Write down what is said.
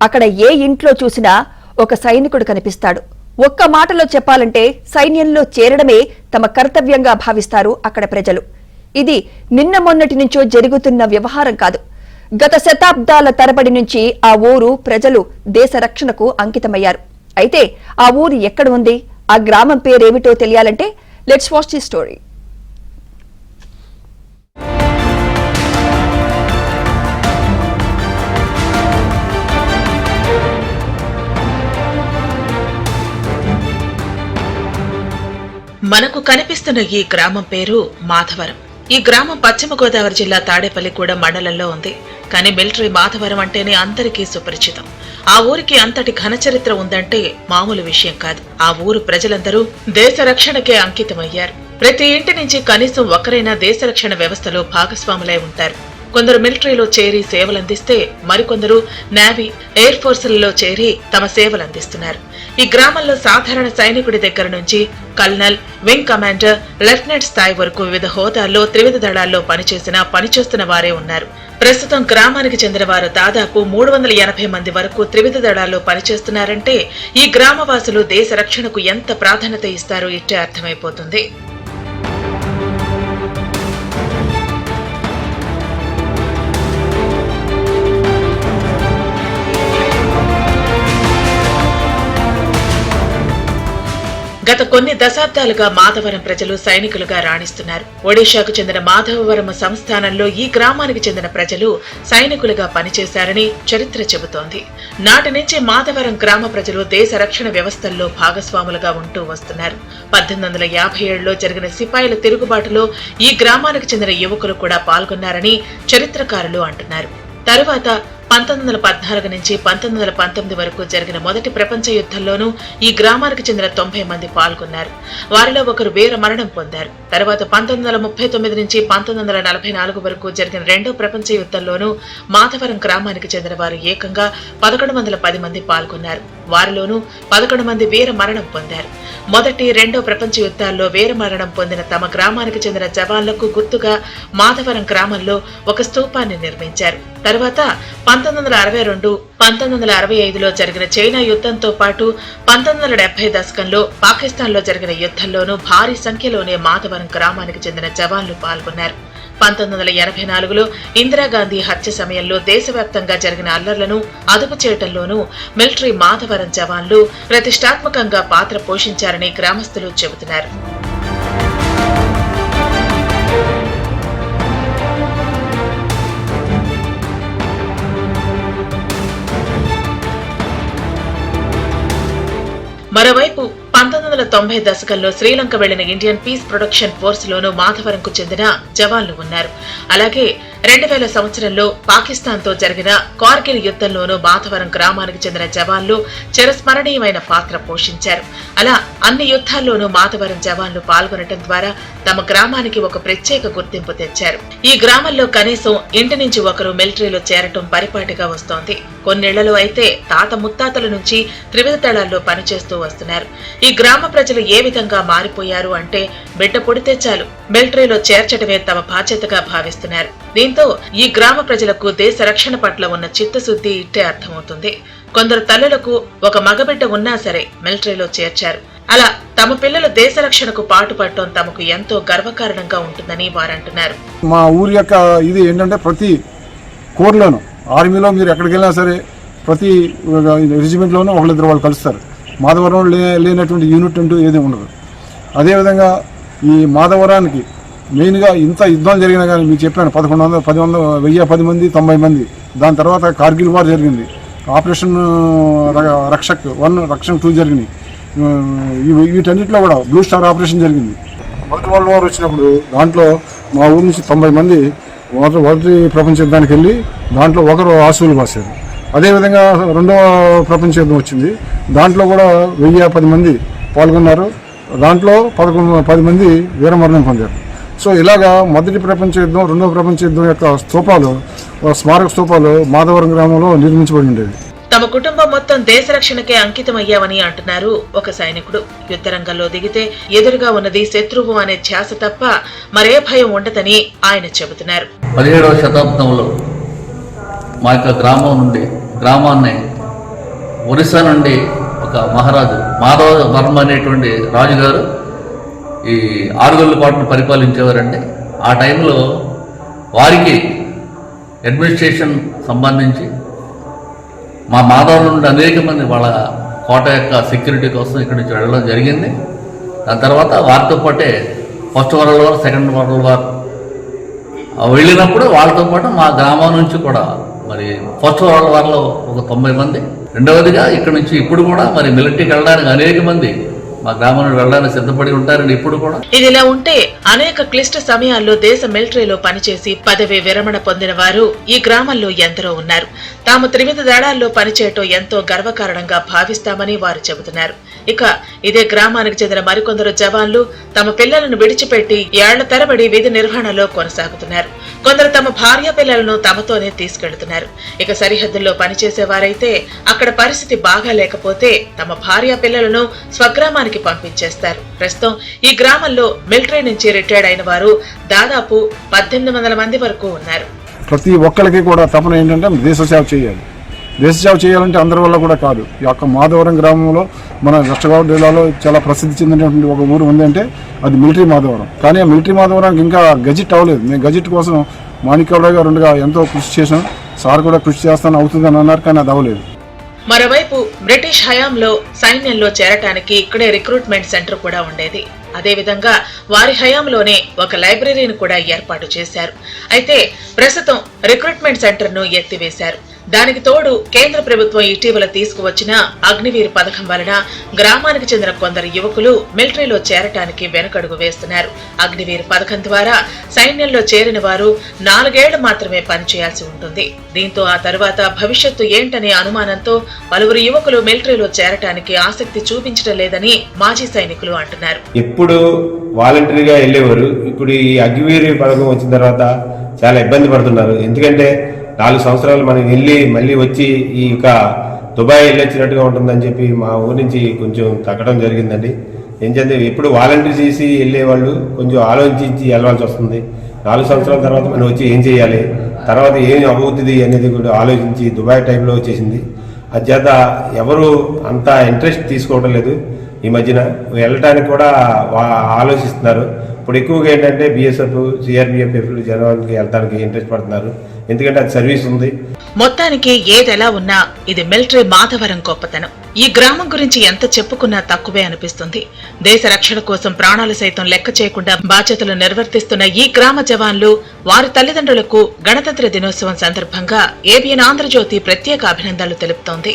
అక్కడ ఏ ఇంట్లో చూసినా ఒక సైనికుడు కనిపిస్తాడు. ఒక్క మాటలో చెప్పాలంటే సైన్యంలో చేరడమే తమ కర్తవ్యంగా భావిస్తారు అక్కడ ప్రజలు. ఇది నిన్న మొన్నటి నుంచో జరుగుతున్న వ్యవహారం కాదు. గత శతాబ్దాల తరబడి నుంచి ఆ ఊరు ప్రజలు దేశ రక్షణకు అంకితమయ్యారు. అయితే ఆ ఊరు ఎక్కడ ఉంది, ఆ గ్రామం పేరేమిటో తెలియాలంటే లెట్స్ వాచ్ ది స్టోరీ. మనకు కనిపిస్తున్న ఈ గ్రామం పేరు మాధవరం. ఈ గ్రామం పశ్చిమ గోదావరి జిల్లా తాడేపల్లిగూడెం మండలంలో ఉంది. కానీ మిలిటరీ మాధవరం అంటేనే అందరికీ సుపరిచితం. ఆ ఊరికి అంతటి ఘనచరిత్ర ఉందంటే మామూలు విషయం కాదు. ఆ ఊరు ప్రజలందరూ దేశ రక్షణకే అంకితమయ్యారు. ప్రతి ఇంటి నుంచి కనీసం ఒకరైనా దేశ రక్షణ వ్యవస్థలో భాగస్వాములై ఉంటారు. కొందరు మిలిటరీలో చేరి సేవలందిస్తే మరికొందరు నేవీ, ఎయిర్ ఫోర్సులలో చేరి తమ సేవలందిస్తున్నారు. ఈ గ్రామంలో సాధారణ సైనికుడి దగ్గర నుంచి కల్నల్, వింగ్ కమాండర్, లెఫ్టినెంట్ స్థాయి వరకు వివిధ హోదాల్లో త్రివిధ దళాల్లో పనిచేస్తున్న వారే ఉన్నారు. ప్రస్తుతం గ్రామానికి చెందిన వారు దాదాపు 380 మంది వరకు త్రివిధ దళాల్లో పనిచేస్తున్నారంటే ఈ గ్రామవాసులు దేశ రక్షణకు ఎంత ప్రాధాన్యత ఇస్తారో ఇట్టే అర్థమైపోతుంది. గత కొన్ని దశాబ్దాలుగా మాధవరం ప్రజలు సైనికులుగా రాణిస్తున్నారు. ఒడిశాకు చెందిన మాధవవరం సంస్థానంలో ఈ గ్రామానికి చెందిన ప్రజలు సైనికులుగా పనిచేశారని చరిత్ర చెబుతోంది. నాటి నుంచి మాధవరం గ్రామ ప్రజలు దేశ రక్షణ వ్యవస్థల్లో భాగస్వాములుగా ఉంటూ వస్తున్నారు. 1857లో జరిగిన సిపాయిల తిరుగుబాటులో ఈ గ్రామానికి చెందిన యువకులు కూడా పాల్గొన్నారని చరిత్రకారులు అంటున్నారు. తరువాత 1914 నుంచి 1919 వరకు జరిగిన మొదటి ప్రపంచ యుద్ధంలోనూ ఈ గ్రామానికి చెందిన 90 మంది పాల్గొన్నారు. వారిలో ఒకరు వీర మరణం పొందారు. తర్వాత 1939 నుంచి 1944 వరకు జరిగిన రెండో ప్రపంచ యుద్ధంలోనూ మాధవరం గ్రామానికి చెందిన వారు ఏకంగా 1110 మంది పాల్గొన్నారు. వారిలోనూ 11 మంది వీర మరణం పొందారు. మొదటి, రెండో ప్రపంచ యుద్ధాల్లో వీర మరణం పొందిన తమ గ్రామానికి చెందిన జవాన్లకు గుర్తుగా మాధవరం గ్రామంలో ఒక స్తూపాన్ని నిర్మించారు. తర్వాత 1962, 1965లో జరిగిన చైనా యుద్ధంతో పాటు 1970 దశకంలో పాకిస్తాన్లో జరిగిన యుద్ధంలోనూ భారీ సంఖ్యలోనే మాధవరం గ్రామానికి చెందిన జవాన్లు పాల్గొన్నారు. 1984లో ఇందిరాగాంధీ హత్య సమయంలో దేశవ్యాప్తంగా జరిగిన అల్లర్లను అదుపు చేయడంలోనూ మిలిటరీ మాధవరం జవాన్లు ప్రతిష్టాత్మకంగా పాత్ర పోషించారని గ్రామస్తులు చెబుతున్నారు. మరోవైపు 1990 దశకంలో శ్రీలంక వెళ్లిన ఇండియన్ పీస్ ప్రొడక్షన్ ఫోర్స్ లోనూ మాధవరంకు చెందిన జవాన్లు ఉన్నారు. అలాగే 2000 సంవత్సరంలో పాకిస్తాన్ తో జరిగిన కార్గిల్ యుద్ధంలోనూ మాధవరం గ్రామానికి చెందిన జవాన్లు చిరస్మరణీయమైన పాత్ర పోషించారు. అలా అన్ని యుద్ధాల్లోనూ మాధవరం జవాన్లు పాల్గొనడం ద్వారా తమ గ్రామానికి ఒక ప్రత్యేక గుర్తింపు తెచ్చారు. ఈ గ్రామంలో కనీసం ఇంటి నుంచి ఒకరు మిలిటరీలో చేరటం పరిపాటిగా వస్తోంది. కొన్నేళ్లలో అయితే తాత ముత్తాతల నుంచి త్రివిధ దళాల్లో పనిచేస్తూ వస్తున్నారు. ఈ గ్రామ ప్రజలు ఏ విధంగా మారిపోయారు అంటే బిడ్డ పుడితే చాలు మిలిటరీలో చేర్చడమే తమ బాధ్యతగా భావిస్తున్నారు. దీంతో ఈ గ్రామ ప్రజలకు దేశ రక్షణ పట్ల ఉన్న చిత్తశుద్ధి ఇట్టే అర్థమవుతుంది. కొందరు తల్లులకు ఒక మగబిడ్డ ఉన్నా సరే మిలిటరీలో చేర్చారు. అలా తమ పిల్లలు దేశ రక్షణకు పాటుపడటం తమకు ఎంతో గర్వకారణంగా ఉంటుందని వారంటున్నారు. మా ఊరి యొక్క ఇది ఏంటంటే ప్రతి కోర్లోనూ ఆర్మీలో మీరు ఎక్కడికి వెళ్ళినా సరే ప్రతి రెజిమెంట్లోనూ ఒకళ్ళిద్దరు వాళ్ళు కలుస్తారు. మాధవరం లేనటువంటి యూనిట్ అంటూ ఏది ఉండదు. అదేవిధంగా ఈ మాధవరానికి మెయిన్గా ఇంత యుద్ధాలు జరిగినా కానీ మీకు చెప్పాను 1010 మంది 90 మంది. దాని తర్వాత కార్గిల్ వార్ జరిగింది, ఆపరేషన్ రక్షక్ 1, రక్షక్ 2 జరిగినాయి. వీటన్నిటిలో కూడా బ్లూ స్టార్ ఆపరేషన్ జరిగింది. మొదటి వరల్డ్ వార్ వచ్చినప్పుడు దాంట్లో మా ఊరి నుంచి 90 మంది మొదటి ప్రపంచ యుద్ధానికి వెళ్ళి దాంట్లో ఒకరు ఆసువులు బాసారు. అదేవిధంగా రెండవ ప్రపంచ యుద్ధం వచ్చింది, దాంట్లో కూడా 1010 మంది పాల్గొన్నారు. దాంట్లో 10 మంది వీరమరణం పొందారు. సో ఇలాగా మొదటి ప్రపంచ యుద్ధం, రెండవ ప్రపంచ యుద్ధం యొక్క స్తూపాలు, స్మారక స్తూపాలు మాధవరం గ్రామంలో నిర్మించబడి ఉండేవి. తమ కుటుంబం మొత్తం దేశ రక్షణకే అంకితమయ్యామని అంటున్నారు ఒక సైనికుడు. యుద్ధరంగంలో దిగితే ఎదురుగా ఉన్నది శత్రువు అనే ధ్యాస తప్ప మరే భయం ఉండదని ఆయన చెబుతున్నారు. 17వ శతాబ్దంలో మా యొక్క గ్రామం నుండి గ్రామాన్ని ఒరిస్సా నుండి ఒక మహారాజు మాధవ వర్మ అనేటువంటి రాజుగారు ఈ ఆరుగొల్లుపాటును పరిపాలించేవారండి. ఆ టైంలో వారికి అడ్మినిస్ట్రేషన్ సంబంధించి మా మాధవ నుండి అనేక మంది వాళ్ళ కోట యొక్క సెక్యూరిటీ కోసం ఇక్కడి నుంచి వెళ్ళడం జరిగింది. దాని తర్వాత వారితో పాటే first world war, second world war వెళ్ళినప్పుడు వాళ్ళతో పాటు మా గ్రామం నుంచి కూడా మరి ఫస్ట్ వరల్డ్ వార్లో ఒక 90 మంది, రెండవదిగా ఇక్కడ నుంచి ఇప్పుడు కూడా మరి మిలిటరీకి వెళ్ళడానికి అనేక మంది మా గ్రామానికి వెళ్ళడానికి సిద్ధపడి ఉంటారండి ఇప్పుడు కూడా. ఇదిలా ఉంటే అనేక క్లిష్ట సమయాల్లో దేశ మిలిటరీలో పనిచేసి పదవి విరమణ పొందిన వారు ఈ గ్రామంలో ఎందరో ఉన్నారు. తాము త్రివిధ దళాల్లో పనిచేయటం ఎంతో గర్వకారణంగా భావిస్తామని వారు చెబుతున్నారు. ఇక ఇదే గ్రామానికి చెందిన మరికొందరు జవాన్లు తమ పిల్లలను విడిచిపెట్టి ఏళ్ల తరబడి విధి నిర్వహణలో కొనసాగుతున్నారు. కొందరు తమ భార్య పిల్లలను తమతోనే తీసుకెళ్తున్నారు. ఇక సరిహద్దుల్లో పనిచేసేవారైతే అక్కడ పరిస్థితి బాగా లేకపోతే తమ భార్య పిల్లలను స్వగ్రామానికి పంపించేస్తారు. ప్రస్తుతం ఈ గ్రామంలో మిలిటరీ నుంచి రిటైర్డ్ అయిన వారు దాదాపు 1800 మంది వరకు ఉన్నారు. ప్రతి ఒక్కరికి కూడా తపన ఏంటంటే దేశ సేవ చేయాలి. దేశ సేవ చేయాలంటే అందరి వల్ల కూడా కాదు. ఈ యొక్క మాధవరం గ్రామంలో మన వెస్ట్ గోదావరి జిల్లాలో చాలా ప్రసిద్ధి చెందినటువంటి ఒక ఊరు ఉందంటే అది మిలిటరీ మాధవరం. కానీ ఆ మిలిటరీ మాధవరానికి ఇంకా గజిట్ అవ్వలేదు. మేము గజిట్ కోసం మాణిక్యరావు గారు ఎంతో కృషి చేసాం. సార్ కూడా కృషి చేస్తాను అవుతుందని అన్నారు, కానీ అది అవ్వలేదు. మరోవైపు బ్రిటిష్ హయాంలో సైన్యంలో చేరటానికి ఇక్కడే రిక్రూట్మెంట్ సెంటర్ కూడా ఉండేది. అదేవిధంగా వారి హయాంలోనే ఒక లైబ్రరీని కూడా ఏర్పాటు చేశారు. అయితే ప్రస్తుతం రిక్రూట్మెంట్ సెంటర్ ను ఎత్తివేశారు. దానికి తోడు కేంద్ర ప్రభుత్వం ఇటీవల తీసుకువచ్చిన అగ్నివీర్ పథకం వలన గ్రామానికి చెందిన కొందరు యువకులు మిలిటరీలో చేరటానికి వెనుకడుగు వేస్తున్నారు. అగ్నివీర్ పథకం ద్వారా సైన్యంలో చేరిన వారు 4 ఏళ్లు మాత్రమే పనిచేయాల్సి ఉంటుంది. దీంతో ఆ తర్వాత భవిష్యత్తు ఏంటనే అనుమానంతో పలువురు యువకులు మిలిటరీలో చేరటానికి ఆసక్తి చూపించడం లేదని మాజీ సైనికులు అంటున్నారు. ఎప్పుడు వాలంటరీగా వెళ్ళేవారు, ఇప్పుడు ఈ అగ్నివీర్ పథకం వచ్చిన తర్వాత చాలా ఇబ్బంది పడుతున్నారు. ఎందుకంటే 4 సంవత్సరాలు మనం వెళ్ళి మళ్ళీ వచ్చి ఈ యొక్క దుబాయ్ వెళ్ళొచ్చినట్టుగా ఉంటుందని చెప్పి మా ఊరి నుంచి కొంచెం తగ్గడం జరిగిందండి. ఏంటంటే ఎప్పుడు వాలంటీర్ చేసి వెళ్ళేవాళ్ళు కొంచెం ఆలోచించి వెళ్ళాల్సి వస్తుంది. 4 సంవత్సరాల తర్వాత మనం వచ్చి ఏం చేయాలి, తర్వాత ఏం అవుతుంది అనేది కూడా ఆలోచించి దుబాయ్ టైంలో వచ్చేసింది. అచేత ఎవరు అంత ఇంట్రెస్ట్ తీసుకోవడం లేదు. ఈ మధ్యన వెళ్ళటానికి కూడా ఆలోచిస్తున్నారు. ఇప్పుడు ఎక్కువగా ఏంటంటే బిఎస్ఎఫ్, సిఆర్పిఎఫ్ జనానికి వెళ్ళడానికి ఇంట్రెస్ట్ పడుతున్నారు. ఎందుకంటే అది సర్వీస్ ఉంది. మొత్తానికి ఏదెలా ఉన్నా ఇది మిలిటరీ మాధవరం గొప్పతనం. ఈ గ్రామం గురించి ఎంత చెప్పుకున్నా తక్కువే అనిపిస్తుంది. దేశ రక్షణ కోసం ప్రాణాలు సైతం లెక్క చేయకుండా బాధ్యతలు నిర్వర్తిస్తున్న ఈ గ్రామ జవాన్లు, వారి తల్లిదండ్రులకు గణతంత్ర దినోత్సవం సందర్భంగా ఏబిఎన్ ఆంధ్రజ్యోతి ప్రత్యేక అభినందనలు తెలుపుతోంది.